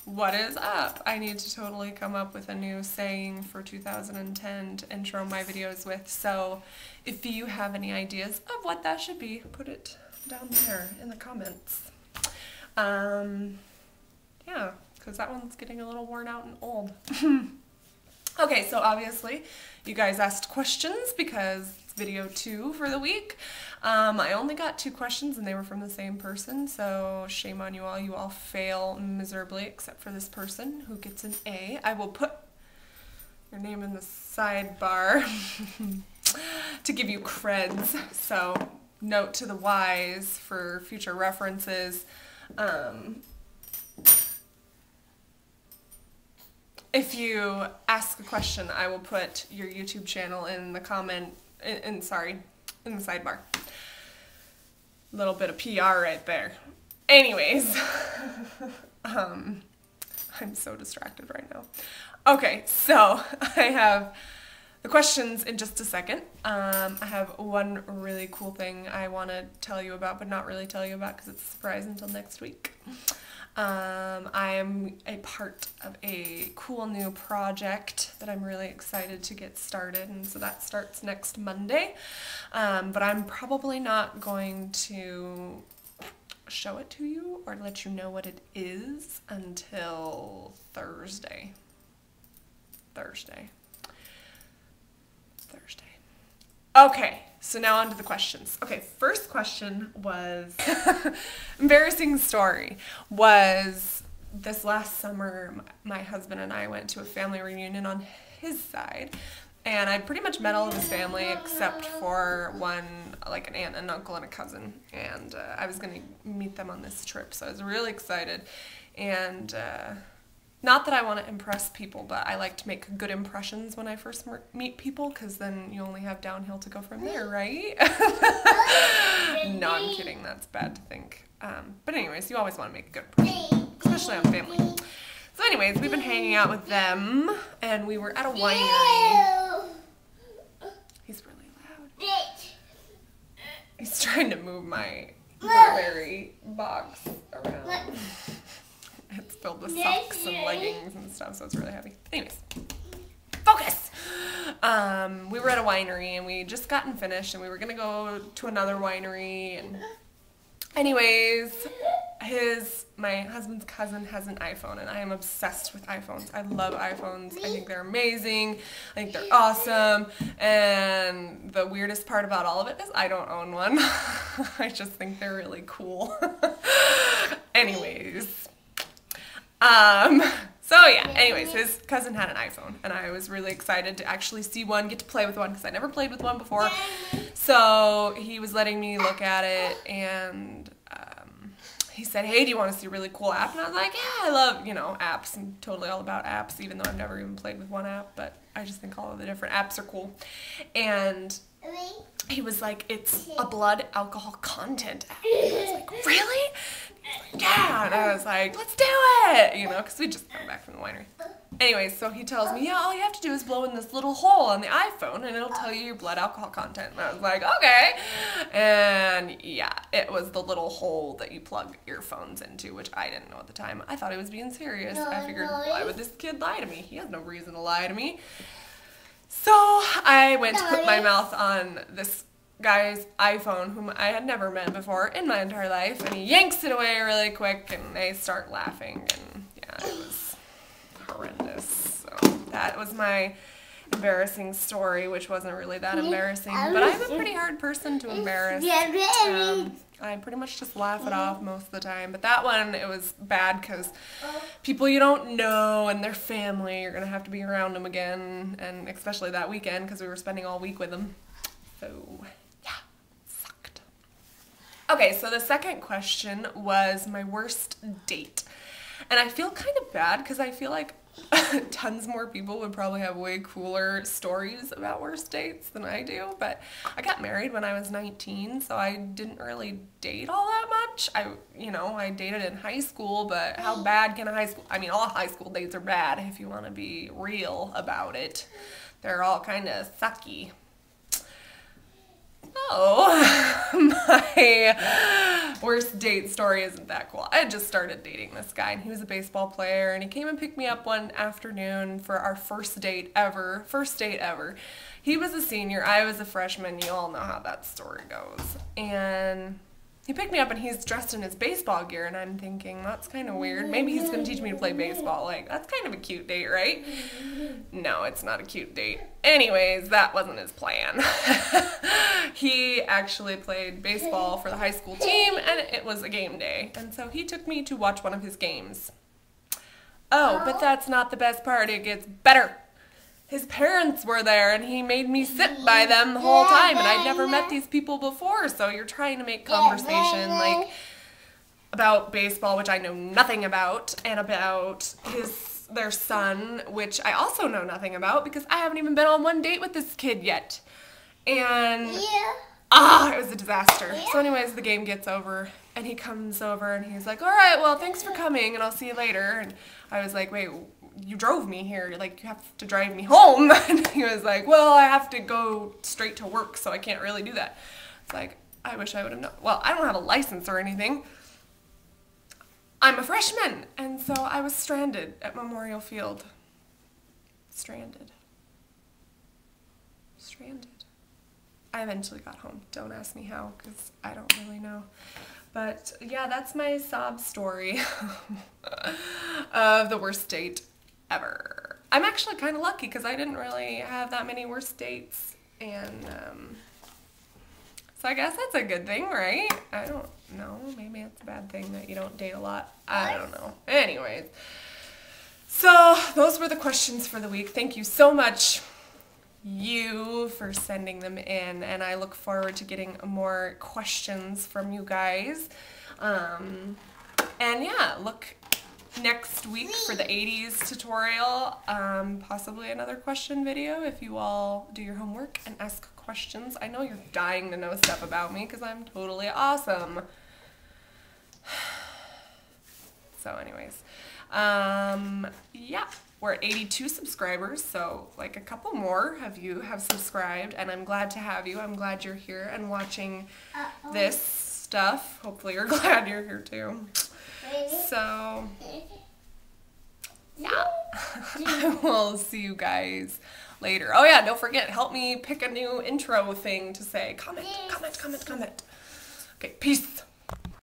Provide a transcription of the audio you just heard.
What is up? I need to totally come up with a new saying for 2010 to intro my videos with, so if you have any ideas of what that should be, put it down there in the comments. Yeah, because that one's getting a little worn out and old. Okay, so obviously you guys asked questions because it's video 2 for the week. I only got 2 questions and they were from the same person, so shame on you all. You all fail miserably except for this person who gets an A. I will put your name in the sidebar to give you creds, so note to the wise for future references. If you ask a question, I will put your YouTube channel in the comment, in the sidebar. Little bit of PR right there. Anyways, I'm so distracted right now. Okay, so I have the questions in just a second. I have one really cool thing I want to tell you about, but not really tell you about because it's a surprise until next week. I am a part of a cool new project that I'm really excited to get started, and so that starts next Monday, but I'm probably not going to show it to you or let you know what it is until Thursday. Okay, so now on to the questions. Okay, first question was, embarrassing story, was this last summer my husband and I went to a family reunion on his side, and I pretty much met all of his family except for one, like an aunt, an uncle, and a cousin, and I was going to meet them on this trip, so I was really excited, and not that I want to impress people, but I like to make good impressions when I first meet people, because then you only have downhill to go from there, right? No, I'm kidding. That's bad to think. But anyways, you always want to make a good impression, especially on family. So anyways, we've been hanging out with them, and we were at a winery. He's really loud. He's trying to move my Burberry box around. It's filled with socks and leggings and stuff, so it's really heavy. Anyways, focus! We were at a winery, and we just gotten finished, and we were going to go to another winery, and anyways, my husband's cousin has an iPhone, and I am obsessed with iPhones. I love iPhones. I think they're amazing. I think they're awesome, and the weirdest part about all of it is I don't own one. I just think they're really cool. Anyways. So yeah, anyways, his cousin had an iPhone, and I was really excited to actually see one, get to play with one, because I never played with one before. So he was letting me look at it, and he said, hey, do you want to see a really cool app? And I was like, yeah, I love, apps. I'm totally all about apps, even though I've never even played with one app, but I just think all of the different apps are cool. And he was like, it's a blood alcohol content app. And I was like, really? Yeah, and I was like, let's do it, because we just come back from the winery. Anyways, so he tells me, yeah, all you have to do is blow in this little hole on the iPhone, and it'll tell you your blood alcohol content. And I was like, okay. And yeah, it was the little hole that you plug earphones into, which I didn't know at the time. I thought he was being serious. I figured, why would this kid lie to me? He has no reason to lie to me. So I went to put my mouth on this guy's iPhone, whom I had never met before in my entire life, and he yanks it away really quick, and they start laughing, and yeah, it was horrendous. So that was my embarrassing story, which wasn't really that embarrassing, but I'm a pretty hard person to embarrass. I pretty much just laugh it off most of the time, but that one, it was bad because people you don't know and their family, you're going to have to be around them again, and especially that weekend because we were spending all week with them. So okay, so the second question was my worst date. And I feel kind of bad because I feel like tons more people would probably have way cooler stories about worst dates than I do. But I got married when I was 19, so I didn't really date all that much. I dated in high school, but how bad can a high school... I mean, all high school dates are bad if you want to be real about it. They're all kind of sucky. Oh, my worst date story isn't that cool. I had just started dating this guy, and he was a baseball player, and he came and picked me up one afternoon for our first date ever. First date ever. He was a senior, I was a freshman. You all know how that story goes. And he picked me up, and he's dressed in his baseball gear, and I'm thinking, that's kind of weird. Maybe he's going to teach me to play baseball. Like, that's kind of a cute date, right? No, it's not a cute date. Anyways, that wasn't his plan. He actually played baseball for the high school team, and it was a game day. And so he took me to watch one of his games. Oh, but that's not the best part. It gets better. His parents were there, and he made me sit by them the whole time, and I'd never met these people before, so you're trying to make conversation, like, about baseball, which I know nothing about, and about their son, which I also know nothing about, because I haven't even been on one date with this kid yet. And, it was a disaster. So anyways, the game gets over, and he comes over, and he's like, all right, well, thanks for coming, and I'll see you later. And I was like, wait, you drove me here, like, you have to drive me home. And he was like, well, I have to go straight to work, so I can't really do that. It's like, I wish I would have known. Well, I don't have a license or anything. I'm a freshman, and so I was stranded at Memorial Field. Stranded. I eventually got home. Don't ask me how, because I don't really know. But yeah, that's my sob story of the worst date ever. I'm actually kind of lucky because I didn't really have that many worst dates, and so I guess that's a good thing, right? I don't know. Maybe it's a bad thing that you don't date a lot. I don't know. Anyways, so those were the questions for the week. Thank you so much, you, for sending them in, and I look forward to getting more questions from you guys. And yeah, look next week for the 80s tutorial, possibly another question video if you all do your homework and ask questions. I know you're dying to know stuff about me because I'm totally awesome. So anyways, yeah, we're at 82 subscribers, so like a couple more of you have subscribed, and I'm glad to have you. I'm glad you're here and watching this stuff. Hopefully you're glad you're here too. So, yeah, I will see you guys later. Oh yeah, don't forget, help me pick a new intro thing to say. Comment. Okay, peace.